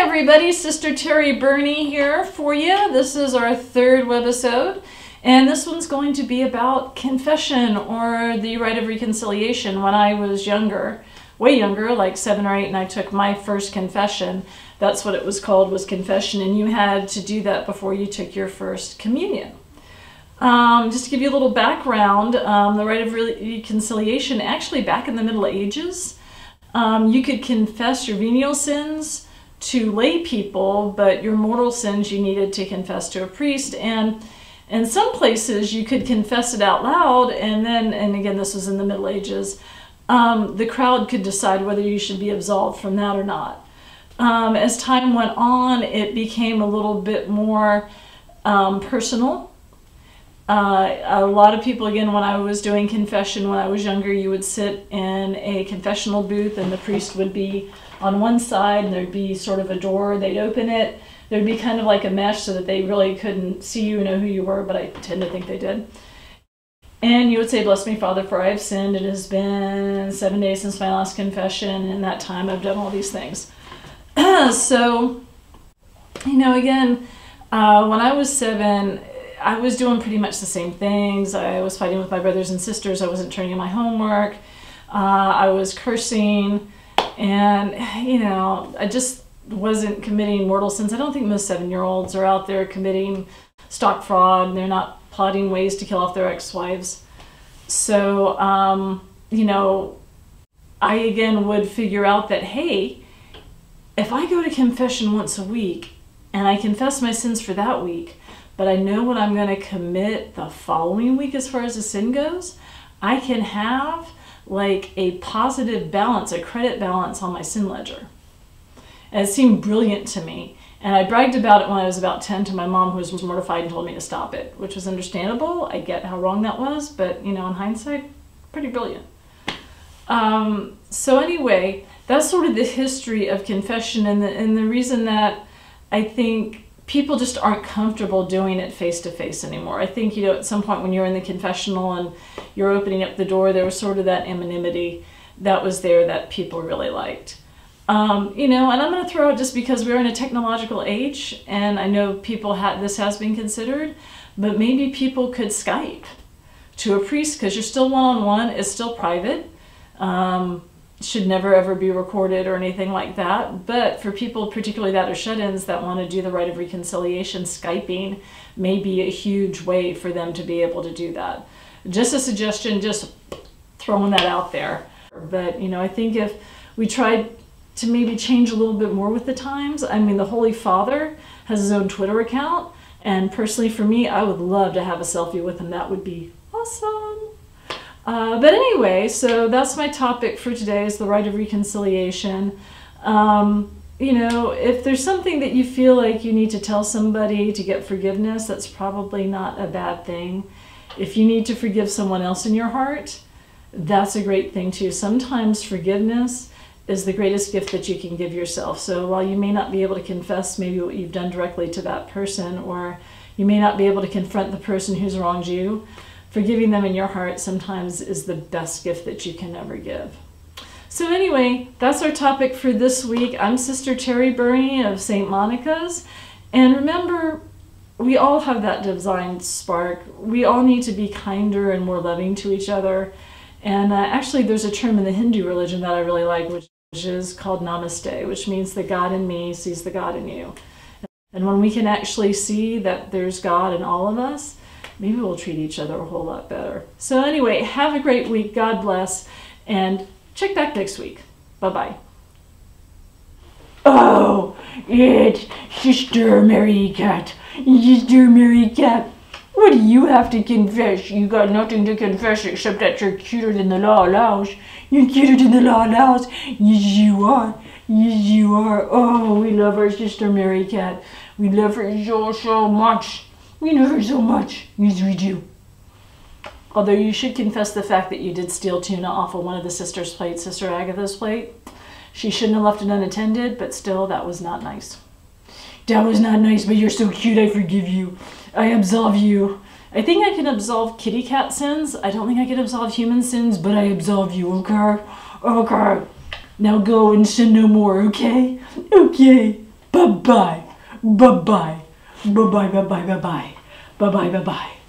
everybody, Sister Terry Berney here for you. This is our third webisode, and this one's going to be about confession or the rite of reconciliation. When I was younger, way younger, like 7 or 8, and I took my first confession, that's what it was called, was confession, and you had to do that before you took your first communion. Just to give you a little background, the rite of reconciliation, actually back in the Middle Ages, you could confess your venial sins to lay people, but your mortal sins you needed to confess to a priest. And in some places you could confess it out loud, and then, and again this was in the Middle Ages, the crowd could decide whether you should be absolved from that or not. As time went on, it became a little bit more personal. A lot of people, again, when I was doing confession when I was younger, you would sit in a confessional booth and the priest would be on one side and there'd be sort of a door, they'd open it, there'd be kind of like a mesh so that they really couldn't see you, know who you were, but I tend to think they did. And you would say, "Bless me, Father, for I have sinned. It has been 7 days since my last confession. And in that time I've done all these things." So, you know, again, when I was 7, I was doing pretty much the same things. I was fighting with my brothers and sisters. I wasn't turning in my homework. I was cursing. And, you know, I just wasn't committing mortal sins. I don't think most 7-year-olds are out there committing stock fraud. They're not plotting ways to kill off their ex-wives. So, you know, I again would figure out that, hey, if I go to confession once a week and I confess my sins for that week, but I know what I'm going to commit the following week as far as the sin goes, I can have like a positive balance, a credit balance on my sin ledger. And it seemed brilliant to me. And I bragged about it when I was about 10 to my mom, who was mortified and told me to stop it, which was understandable. I get how wrong that was, but, you know, in hindsight, pretty brilliant. So anyway, that's sort of the history of confession, and the reason that I think people just aren't comfortable doing it face-to-face anymore. I think, you know, at some point when you're in the confessional and you're opening up the door, there was sort of that anonymity that was there that people really liked. You know, and I'm going to throw out, just because we're in a technological age, and I know people this has been considered, but maybe people could Skype to a priest, because you're still one-on-one, it's still private. Should never ever be recorded or anything like that. But for people particularly that are shut-ins that want to do the rite of reconciliation, Skyping may be a huge way for them to be able to do that. Just a suggestion, just throwing that out there. But, you know, I think if we tried to maybe change a little bit more with the times, I mean, the Holy Father has his own Twitter account, and personally for me, I would love to have a selfie with him. That would be awesome. But anyway, so that's my topic for today, is the rite of reconciliation. You know, if there's something that you feel like you need to tell somebody to get forgiveness, that's probably not a bad thing. If you need to forgive someone else in your heart, that's a great thing too. Sometimes forgiveness is the greatest gift that you can give yourself. So while you may not be able to confess maybe what you've done directly to that person, or you may not be able to confront the person who's wronged you, forgiving them in your heart sometimes is the best gift that you can ever give. So anyway, that's our topic for this week. I'm Sister Terry Berney of St. Monica's. And remember, we all have that divine spark. We all need to be kinder and more loving to each other. And actually, there's a term in the Hindu religion that I really like, which is called Namaste, which means the God in me sees the God in you. And when we can actually see that there's God in all of us, maybe we'll treat each other a whole lot better. So anyway, have a great week. God bless. And check back next week. Bye-bye. Oh, it's Sister Mary Cat. Sister Mary Cat. What do you have to confess? You got nothing to confess except that you're cuter than the law allows. You're cuter than the law allows. Yes, you are. Yes, you are. Oh, we love our Sister Mary Cat. We love her so, so much. We love her so much. Yes, we do. Although you should confess the fact that you did steal tuna off of one of the sisters' plates, Sister Agatha's plate. She shouldn't have left it unattended, but still, that was not nice. That was not nice, but you're so cute, I forgive you. I absolve you. I think I can absolve kitty cat sins. I don't think I can absolve human sins, but I absolve you, okay? Okay. Now go and sin no more, okay? Okay. Bye. Bye-bye. Bye-bye. Bye-bye, bye-bye, bye-bye. Bye-bye, bye-bye.